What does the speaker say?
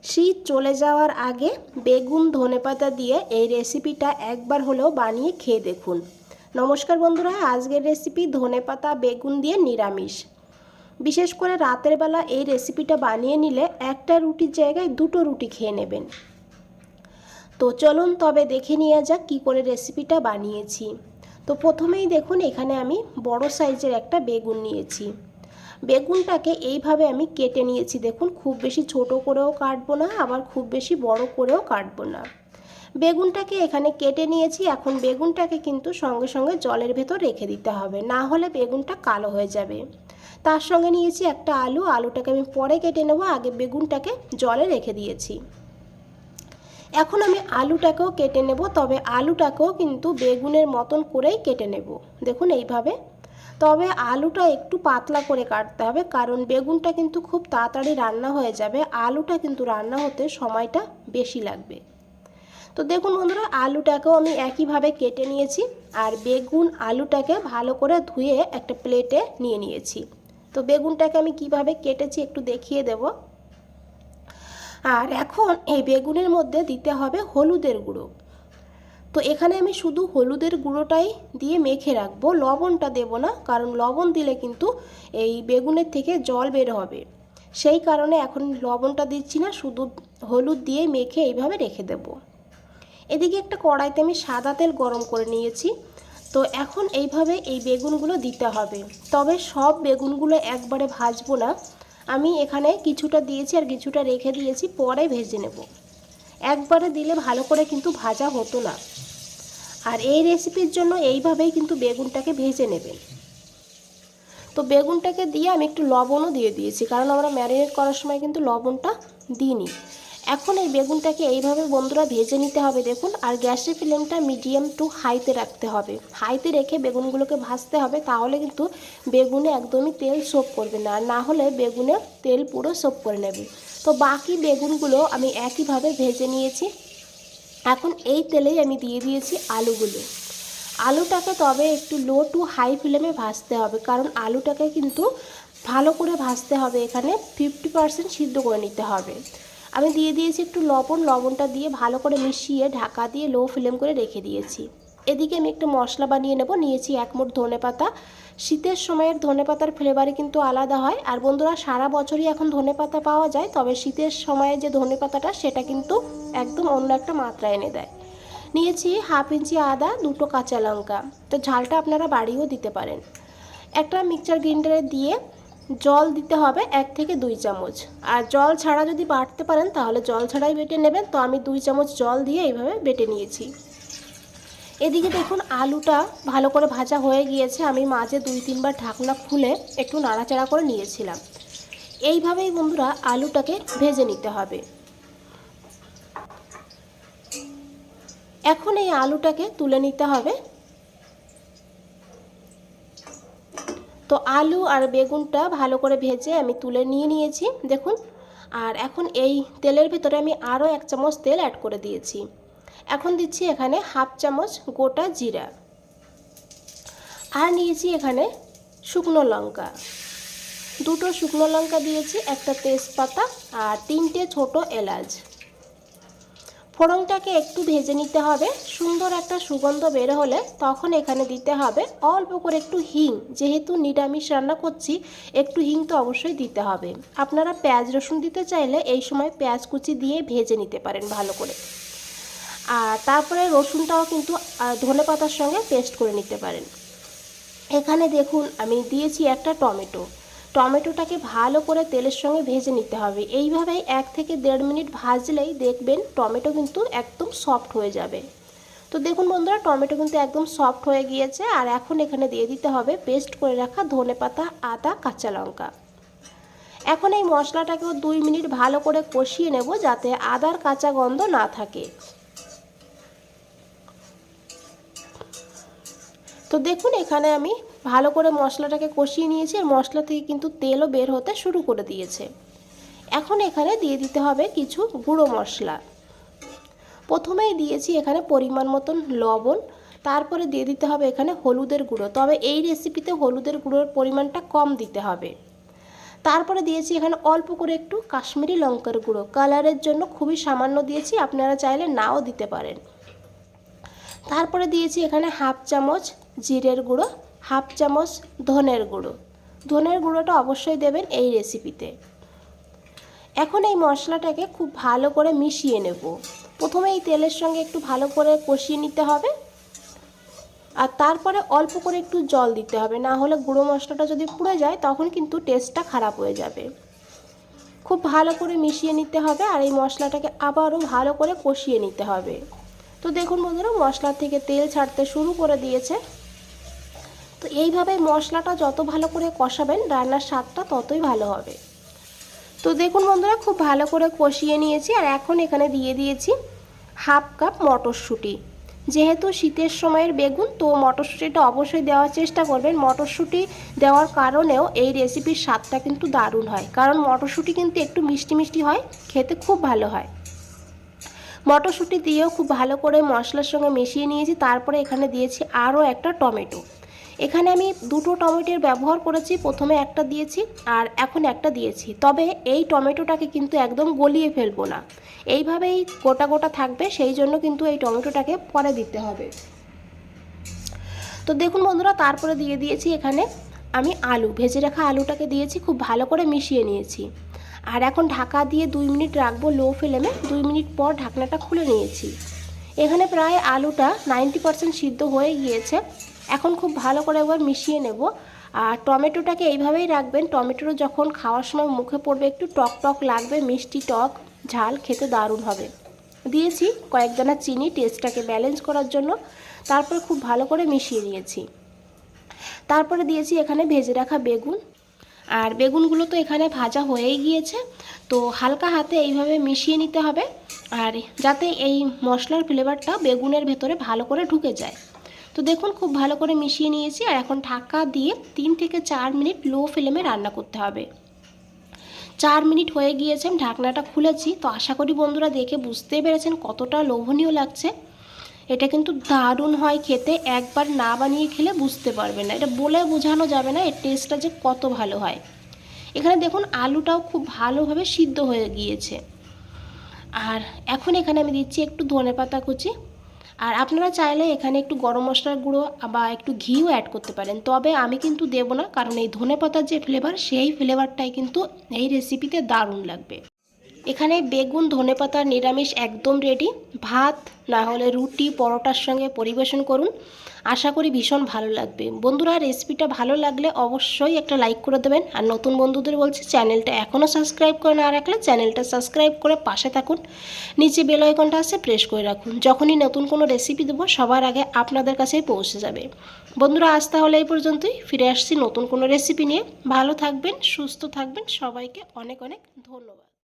শীত চলে যাওয়ার আগে বেগুন ধনেপাতা দিয়ে এই রেসিপিটা একবার হলেও বানিয়ে খেয়ে দেখুন। নমস্কার বন্ধুরা, আজকের রেসিপি ধনেপাতা বেগুন দিয়ে নিরামিষ। বিশেষ করে রাতের বেলা এই রেসিপিটা বানিয়ে নিলে একটা রুটির জায়গায় দুটো রুটি খেয়ে নেবেন। তো চলুন তবে দেখে নিয়ে যাক কী করে রেসিপিটা বানিয়েছি। তো প্রথমেই দেখুন এখানে আমি বড় সাইজের একটা বেগুন নিয়েছি। বেগুনটাকে এইভাবে আমি কেটে নিয়েছি। দেখুন খুব বেশি ছোট করেও কাটবো না, আবার খুব বেশি বড় করেও কাটবো না। বেগুনটাকে এখানে কেটে নিয়েছি। এখন বেগুনটাকে কিন্তু সঙ্গে সঙ্গে জলের ভেতর রেখে দিতে হবে, না হলে বেগুনটা কালো হয়ে যাবে। তার সঙ্গে নিয়েছি একটা আলু। আলুটাকে আমি পরে কেটে নেব, আগে বেগুনটাকে জলে রেখে দিয়েছি। এখন আমি আলুটাকেও কেটে নেব, তবে আলুটাকেও কিন্তু বেগুনের মতন করেই কেটে নেব। দেখুন এইভাবে। তবে আলুটা একটু পাতলা করে কাটতে হবে, কারণ বেগুনটা কিন্তু খুব তাড়াতাড়ি রান্না হয়ে যাবে, আলুটা কিন্তু রান্না হতে সময়টা বেশি লাগবে। তো দেখুন বন্ধুরা, আলুটাকেও আমি একইভাবে কেটে নিয়েছি, আর বেগুন আলুটাকে ভালো করে ধুয়ে একটা প্লেটে নিয়ে নিয়েছি। তো বেগুনটাকে আমি কিভাবে কেটেছি একটু দেখিয়ে দেব। আর এখন এই বেগুনের মধ্যে দিতে হবে হলুদের গুঁড়ো। তো এখানে আমি শুধু হলুদের গুঁড়োটাই দিয়ে মেখে রাখবো, লবণটা দেব না, কারণ লবণ দিলে কিন্তু এই বেগুনের থেকে জল বের হবে। সেই কারণে এখন লবণটা দিচ্ছি না, শুধু হলুদ দিয়ে মেখে এইভাবে রেখে দেব। এদিকে একটা কড়াইতে আমি সাদা তেল গরম করে নিয়েছি। তো এখন এইভাবে এই বেগুনগুলো দিতে হবে, তবে সব বেগুনগুলো একবারে ভাজবো না। আমি এখানে কিছুটা দিয়েছি আর কিছুটা রেখে দিয়েছি, পরে ভেজে নেব। একবারে দিলে ভালো করে কিন্তু ভাজা হতো না। আর এই রেসিপির জন্য এইভাবেই কিন্তু বেগুনটাকে ভেজে নেবেন। তো বেগুনটাকে দিয়ে আমি একটু লবণও দিয়ে দিয়েছি, কারণ আমরা ম্যারিনেট করার সময় কিন্তু লবণটা দিইনি। এখন এই বেগুনটাকে এইভাবে বন্ধুরা ভেজে নিতে হবে। দেখুন, আর গ্যাসের ফ্লেমটা মিডিয়াম টু হাইতে রাখতে হবে। হাইতে রেখে বেগুনগুলোকে ভাজতে হবে, তাহলে কিন্তু বেগুনে একদমই তেল সোপ করবে না, আর না হলে বেগুনে তেল পুরো সোপ করে নেবে। তো বাকি বেগুনগুলো আমি একইভাবে ভেজে নিয়েছি। এখন এই তেলেই আমি দিয়ে দিয়েছি আলুগুলো। আলুটাকে তবে একটু লো টু হাই ফ্লেমে ভাজতে হবে, কারণ আলুটাকে কিন্তু ভালো করে ভাজতে হবে। এখানে 50% সিদ্ধ করে নিতে হবে। আমি দিয়ে দিয়েছি একটু লবণ। লবণটা দিয়ে ভালো করে মিশিয়ে ঢাকা দিয়ে লো ফ্লেম করে রেখে দিয়েছি। এদিকে আমি একটা মশলা বানিয়ে নেব। নিয়েছি 1 মুঠ ধনেপাতা। শীতের সময়ের ধনেপাতার ফ্লেভারই কিন্তু আলাদা হয়। আর বন্ধুরা, সারা বছরই এখন ধনেপাতা পাওয়া যায়, তবে শীতের সময়ে যে ধনেপাতাটা সেটা কিন্তু একদম অন্য একটা মাত্রা এনে দেয়। নিয়েছি 1/2 ইঞ্চি আদা, 2টো কাঁচা লঙ্কা। তো ঝালটা আপনারা বাড়িয়েও দিতে পারেন। একটা মিক্সচার গ্রাইন্ডারে দিয়ে জল দিতে হবে 1 থেকে 2 চামচ। আর জল ছাড়া যদি বাটতে পারেন তাহলে জল ছাড়াই বেটে নেবেন। তো আমি 2 চামচ জল দিয়ে এইভাবে বেটে নিয়েছি। এদিকে দেখুন আলুটা ভালো করে ভাজা হয়ে গিয়েছে। আমি মাঝে 2-3 বার ঢাকনা খুলে একটু নাড়াচাড়া করে নিয়েছিলাম। এইভাবেই বন্ধুরা আলুটাকে ভেজে নিতে হবে। এখন এই আলুটাকে তুলে নিতে হবে। তো আলু আর বেগুনটা ভালো করে ভেজে আমি তুলে নিয়েছি দেখুন। আর এখন এই তেলের ভিতরে আমি আরও 1 চামচ তেল অ্যাড করে দিয়েছি। এখন দিচ্ছি এখানে 1/2 চামচ গোটা জিরা, আর নিয়েছি এখানে শুকনো লঙ্কা, 2টো শুকনো লঙ্কা দিয়েছি, একটা তেজপাতা আর 3টে ছোট এলাচ। ফোড়নটাকে একটু ভেজে নিতে হবে। সুন্দর একটা সুগন্ধ বের হলে তখন এখানে দিতে হবে অল্প করে একটু হিং। যেহেতু নিরামিষ রান্না করছি, একটু হিং তো অবশ্যই দিতে হবে। আপনারা পেঁয়াজ রসুন দিতে চাইলে এই সময় পেঁয়াজ কুচি দিয়ে ভেজে নিতে পারেন ভালো করে। আর তারপরে রসুনটাও কিন্তু ধনেপাতার সঙ্গে পেস্ট করে নিতে পারেন। এখানে দেখুন আমি দিয়েছি একটা টমেটো। টমেটোটাকে ভালো করে তেলের সঙ্গে ভেজে নিতে হবে। এইভাবেই 1 থেকে 1.5 মিনিট ভাজলেই দেখবেন টমেটো কিন্তু একদম সফট হয়ে যাবে। তো দেখুন বন্ধুরা, টমেটো কিন্তু একদম সফট হয়ে গিয়েছে। আর এখন এখানে দিয়ে দিতে হবে পেস্ট করে রাখা ধনেপাতা, আদা, কাঁচা লঙ্কা। এখন এই মশলাটাকেও 2 মিনিট ভালো করে কষিয়ে নেব, যাতে আদার কাঁচা গন্ধ না থাকে। তো দেখুন এখানে আমি ভালো করে মশলাটাকে কষিয়ে নিয়েছি, আর মশলা থেকে কিন্তু তেলও বের হতে শুরু করে দিয়েছে। এখন এখানে দিয়ে দিতে হবে কিছু গুঁড়ো মশলা। প্রথমেই দিয়েছি এখানে পরিমাণ মতন লবণ, তারপরে দিয়ে দিতে হবে এখানে হলুদের গুঁড়ো। তবে এই রেসিপিতে হলুদের গুঁড়োর পরিমাণটা কম দিতে হবে। তারপরে দিয়েছি এখানে অল্প করে একটু কাশ্মীরি লঙ্কার গুঁড়ো, কালারের জন্য খুবই সামান্য দিয়েছি, আপনারা চাইলে নাও দিতে পারেন। তারপরে দিয়েছি এখানে হাফ চামচ জিরের গুঁড়ো, হাফ চামচ ধনের গুঁড়ো। ধনের গুঁড়োটা অবশ্যই দেবেন এই রেসিপিতে। এখন এই মশলাটাকে খুব ভালো করে মিশিয়ে নেব। প্রথমে এই তেলের সঙ্গে একটু ভালো করে কষিয়ে নিতে হবে, আর তারপরে অল্প করে একটু জল দিতে হবে, না হলে গুঁড়ো মশলাটা যদি পুড়ে যায় তখন কিন্তু টেস্টটা খারাপ হয়ে যাবে। খুব ভালো করে মিশিয়ে নিতে হবে আর এই মশলাটাকে আবারও ভালো করে কষিয়ে নিতে হবে। তো দেখুন বন্ধুরা, মশলা থেকে তেল ছাড়তে শুরু করে দিয়েছে। তো এইভাবে মশলাটা যত ভালো করে কষাবেন রান্নার স্বাদটা ততই ভালো হবে। তো দেখুন বন্ধুরা, খুব ভালো করে কষিয়ে নিয়েছি। আর এখন এখানে দিয়ে দিয়েছি হাফ কাপ মটরশুঁটি। যেহেতু শীতের সময়ের বেগুন, তো মটরশুঁটিটা অবশ্যই দেওয়ার চেষ্টা করবেন। মটরশুঁটি দেওয়ার কারণেও এই রেসিপির স্বাদটা কিন্তু দারুণ হয়, কারণ মটরশুঁটি কিন্তু একটু মিষ্টি মিষ্টি হয়, খেতে খুব ভালো হয়। মটরশুঁটি দিয়েও খুব ভালো করে মশলার সঙ্গে মিশিয়ে নিয়েছি। তারপরে এখানে দিয়েছি আরও একটা টমেটো। এখানে আমি দুটো টমেটোর ব্যবহার করেছি, প্রথমে একটা দিয়েছি আর এখন একটা দিয়েছি। তবে এই টমেটোটাকে কিন্তু একদম গলিয়ে ফেলবো না, এইভাবেই গোটা গোটা থাকবে, সেই জন্য কিন্তু এই টমেটোটাকে পরে দিতে হবে। তো দেখুন বন্ধুরা, তারপরে দিয়ে দিয়েছি এখানে আমি আলু, ভেজে রাখা আলুটাকে দিয়েছি, খুব ভালো করে মিশিয়ে নিয়েছি। আর এখন ঢাকা দিয়ে 2 মিনিট রাখবো লো ফ্লেমে। 2 মিনিট পর ঢাকনাটা খুলে নিয়েছি। এখানে প্রায় আলুটা 90% সিদ্ধ হয়ে গিয়েছে। এখন খুব ভালো করে একবার মিশিয়ে নেব। আর টমেটোটাকে এইভাবেই রাখবেন, টমেটোটা যখন খাওয়ার সময় মুখে পড়বে একটু টক টক লাগবে, মিষ্টি টক ঝাল, খেতে দারুণ হবে। দিয়েছি কয়েক দানা চিনি টেস্টটাকে ব্যালেন্স করার জন্য। তারপরে খুব ভালো করে মিশিয়ে নিয়েছি। তারপরে দিয়েছি এখানে ভেজে রাখা বেগুন। আর বেগুনগুলো তো এখানে ভাজা হয়েই গিয়েছে, তো হালকা হাতে এইভাবে মিশিয়ে নিতে হবে, আর যাতে এই মশলার ফ্লেভারটা বেগুনের ভেতরে ভালো করে ঢুকে যায়। তো দেখুন, খুব ভালো করে মিশিয়ে নিয়েছি। আর এখন ঢাকা দিয়ে 3 থেকে 4 মিনিট লো ফ্লেমে রান্না করতে হবে। 4 মিনিট হয়ে গিয়েছে, আমি ঢাকনাটা খুলেছি। তো আশা করি বন্ধুরা দেখে বুঝতেই পেরেছেন কতটা লোভনীয় লাগছে। এটা কিন্তু দারুণ হয় খেতে, একবার না বানিয়ে খেলে বুঝতে পারবেন না, এটা বলে বোঝানো যাবে না এর টেস্টটা যে কত ভালো হয়। এখানে দেখুন আলুটাও খুব ভালোভাবে সিদ্ধ হয়ে গিয়েছে। আর এখন এখানে আমি দিচ্ছি একটু ধনেপাতা কুচি। আর আপনারা চাইলে এখানে একটু গরম মশলার গুঁড়ো বা একটু ঘিও অ্যাড করতে পারেন, তবে আমি কিন্তু দেব না, কারণ এই ধনেপাতার যে ফ্লেভার, সেই ফ্লেভারটাই কিন্তু এই রেসিপিতে দারুণ লাগবে। এখানে বেগুন ধনেপাতার নিরামিষ একদম রেডি। ভাত না হলে রুটি পরোটার সঙ্গে পরিবেশন করুন, আশা করি ভীষণ ভালো লাগবে। বন্ধুরা, রেসিপিটা ভালো লাগলে অবশ্যই একটা লাইক করে দেবেন। আর নতুন বন্ধুদের বলছি, চ্যানেলটা এখনও সাবস্ক্রাইব করে না রাখলে চ্যানেলটা সাবস্ক্রাইব করে পাশে থাকুন। নিচে বেল আইকনটা আছে, প্রেস করে রাখুন, যখনই নতুন কোনো রেসিপি দেবো সবার আগে আপনাদের কাছেই পৌঁছে যাবে। বন্ধুরা, আজ তাহলে এই পর্যন্তই, ফিরে আসছি নতুন কোনো রেসিপি নিয়ে। ভালো থাকবেন, সুস্থ থাকবেন, সবাইকে অনেক অনেক ধন্যবাদ।